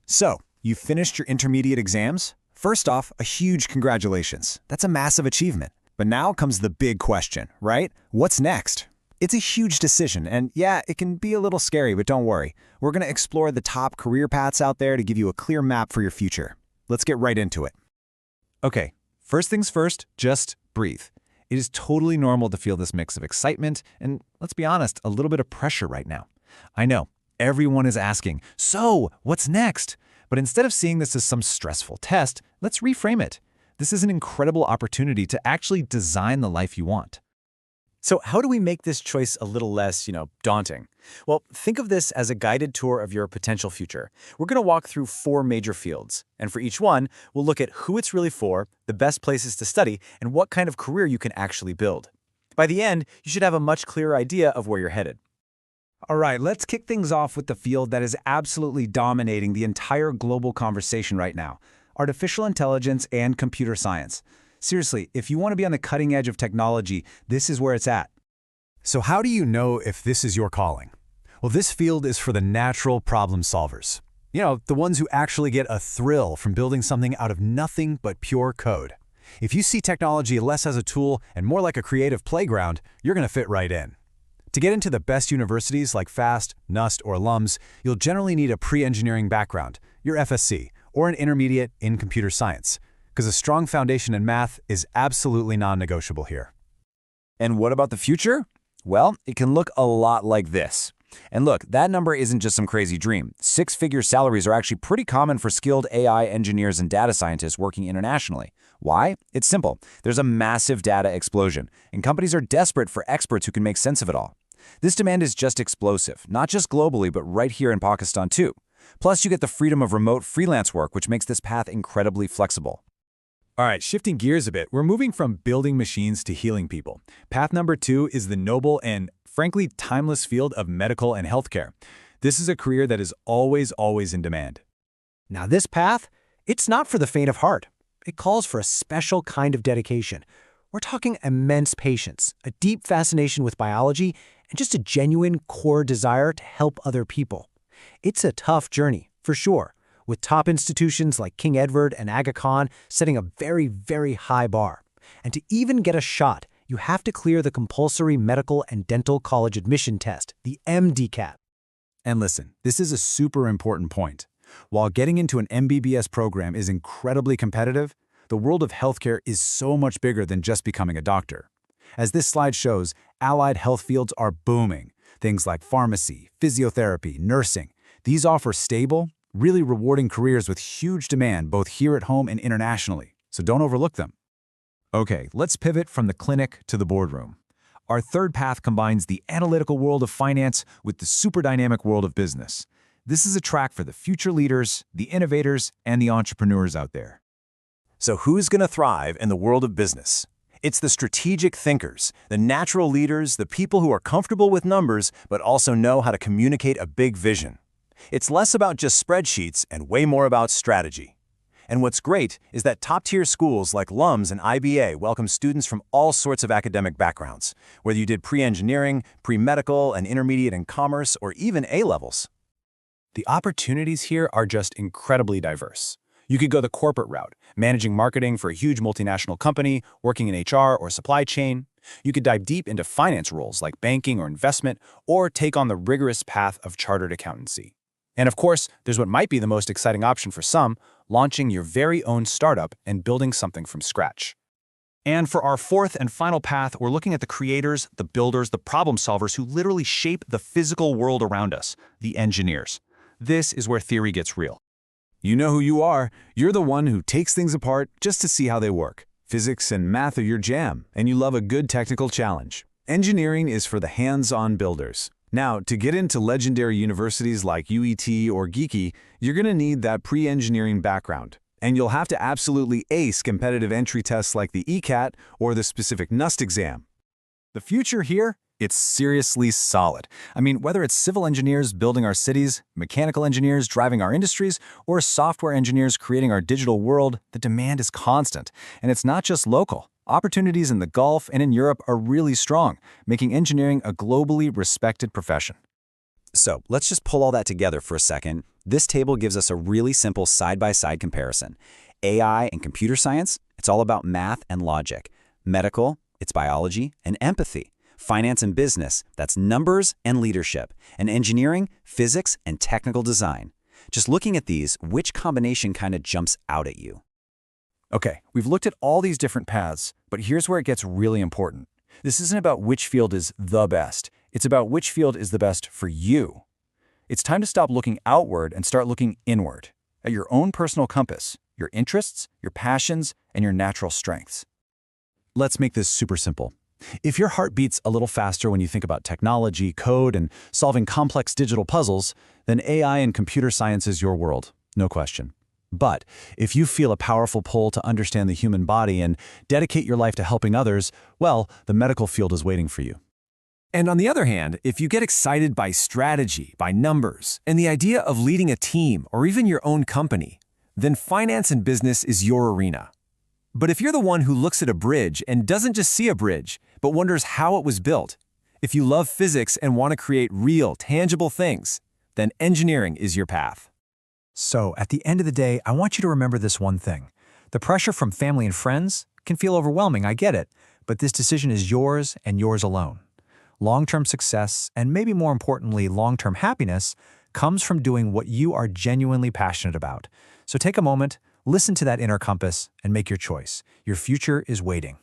So, you finished your intermediate exams? First off, a huge congratulations. That's a massive achievement. But now comes the big question, right? What's next? It's a huge decision, and yeah, it can be a little scary, but don't worry. We're going to explore the top career paths out there to give you a clear map for your future. Let's get right into it. Okay, first things first, just breathe. It is totally normal to feel this mix of excitement and, let's be honest, a little bit of pressure right now. I know, everyone is asking, so what's next? But instead of seeing this as some stressful test, let's reframe it. This is an incredible opportunity to actually design the life you want. So how do we make this choice a little less, daunting? Well, think of this as a guided tour of your potential future. We're going to walk through 4 major fields, and for each one, we'll look at who it's really for, the best places to study, and what kind of career you can actually build. By the end, you should have a much clearer idea of where you're headed. All right, let's kick things off with the field that is absolutely dominating the entire global conversation right now: artificial intelligence and computer science. Seriously, if you want to be on the cutting edge of technology, this is where it's at. So how do you know if this is your calling? Well, this field is for the natural problem solvers. The ones who actually get a thrill from building something out of nothing but pure code. If you see technology less as a tool and more like a creative playground, you're going to fit right in. To get into the best universities like FAST, NUST, or LUMS, you'll generally need a pre-engineering background, your FSC, or an intermediate in computer science, because a strong foundation in math is absolutely non-negotiable here. And what about the future? Well, it can look a lot like this. And look, that number isn't just some crazy dream. 6-figure salaries are actually pretty common for skilled AI engineers and data scientists working internationally. Why? It's simple. There's a massive data explosion, and companies are desperate for experts who can make sense of it all. This demand is just explosive, not just globally, but right here in Pakistan too. Plus, you get the freedom of remote freelance work, which makes this path incredibly flexible. All right, shifting gears a bit, we're moving from building machines to healing people. Path number 2 is the noble and, frankly, timeless field of medical and healthcare. This is a career that is always in demand. Now this path, it's not for the faint of heart. It calls for a special kind of dedication. We're talking immense patience, a deep fascination with biology, and just a genuine core desire to help other people. It's a tough journey, for sure, with top institutions like King Edward and Aga Khan setting a very high bar. And to even get a shot, you have to clear the compulsory medical and dental college admission test, the MDCAT. And listen, this is a super important point. While getting into an MBBS program is incredibly competitive, the world of healthcare is so much bigger than just becoming a doctor. As this slide shows, allied health fields are booming. Things like pharmacy, physiotherapy, nursing. These offer stable, really rewarding careers with huge demand both here at home and internationally, so don't overlook them. Okay, let's pivot from the clinic to the boardroom. Our third path combines the analytical world of finance with the super dynamic world of business. This is a track for the future leaders, the innovators, and the entrepreneurs out there. So who's going to thrive in the world of business? It's the strategic thinkers, the natural leaders, the people who are comfortable with numbers but also know how to communicate a big vision. It's less about just spreadsheets and way more about strategy. And what's great is that top-tier schools like LUMS and IBA welcome students from all sorts of academic backgrounds, whether you did pre-engineering, pre-medical, and intermediate in commerce, or even A-levels. The opportunities here are just incredibly diverse. You could go the corporate route, managing marketing for a huge multinational company, working in HR or supply chain. You could dive deep into finance roles like banking or investment, or take on the rigorous path of chartered accountancy. And of course, there's what might be the most exciting option for some, launching your very own startup and building something from scratch. And for our fourth and final path, we're looking at the creators, the builders, the problem solvers who literally shape the physical world around us, the engineers. This is where theory gets real. You know who you are. You're the one who takes things apart just to see how they work. Physics and math are your jam, and you love a good technical challenge. Engineering is for the hands-on builders. Now, to get into legendary universities like UET or Geeky, you're going to need that pre-engineering background. And you'll have to absolutely ace competitive entry tests like the ECAT or the specific NUST exam. The future here? It's seriously solid. I mean, whether it's civil engineers building our cities, mechanical engineers driving our industries, or software engineers creating our digital world, the demand is constant. And it's not just local. Opportunities in the Gulf and in Europe are really strong, making engineering a globally respected profession. So let's just pull all that together for a second. This table gives us a really simple side-by-side comparison. AI and computer science, it's all about math and logic. Medical, it's biology and empathy. Finance and business, that's numbers and leadership. And engineering, physics and technical design. Just looking at these, which combination kind of jumps out at you? Okay, we've looked at all these different paths, but here's where it gets really important. This isn't about which field is the best. It's about which field is the best for you. It's time to stop looking outward and start looking inward, at your own personal compass, your interests, your passions, and your natural strengths. Let's make this super simple. If your heart beats a little faster when you think about technology, code, and solving complex digital puzzles, then AI and computer science is your world, no question. But if you feel a powerful pull to understand the human body and dedicate your life to helping others, well, the medical field is waiting for you. And on the other hand, if you get excited by strategy, by numbers, and the idea of leading a team or even your own company, then finance and business is your arena. But if you're the one who looks at a bridge and doesn't just see a bridge, but wonders how it was built, if you love physics and want to create real, tangible things, then engineering is your path. So, at the end of the day, I want you to remember this one thing. The pressure from family and friends can feel overwhelming, I get it, but this decision is yours and yours alone. Long-term success, and maybe more importantly, long-term happiness, comes from doing what you are genuinely passionate about. So take a moment, listen to that inner compass, and make your choice. Your future is waiting.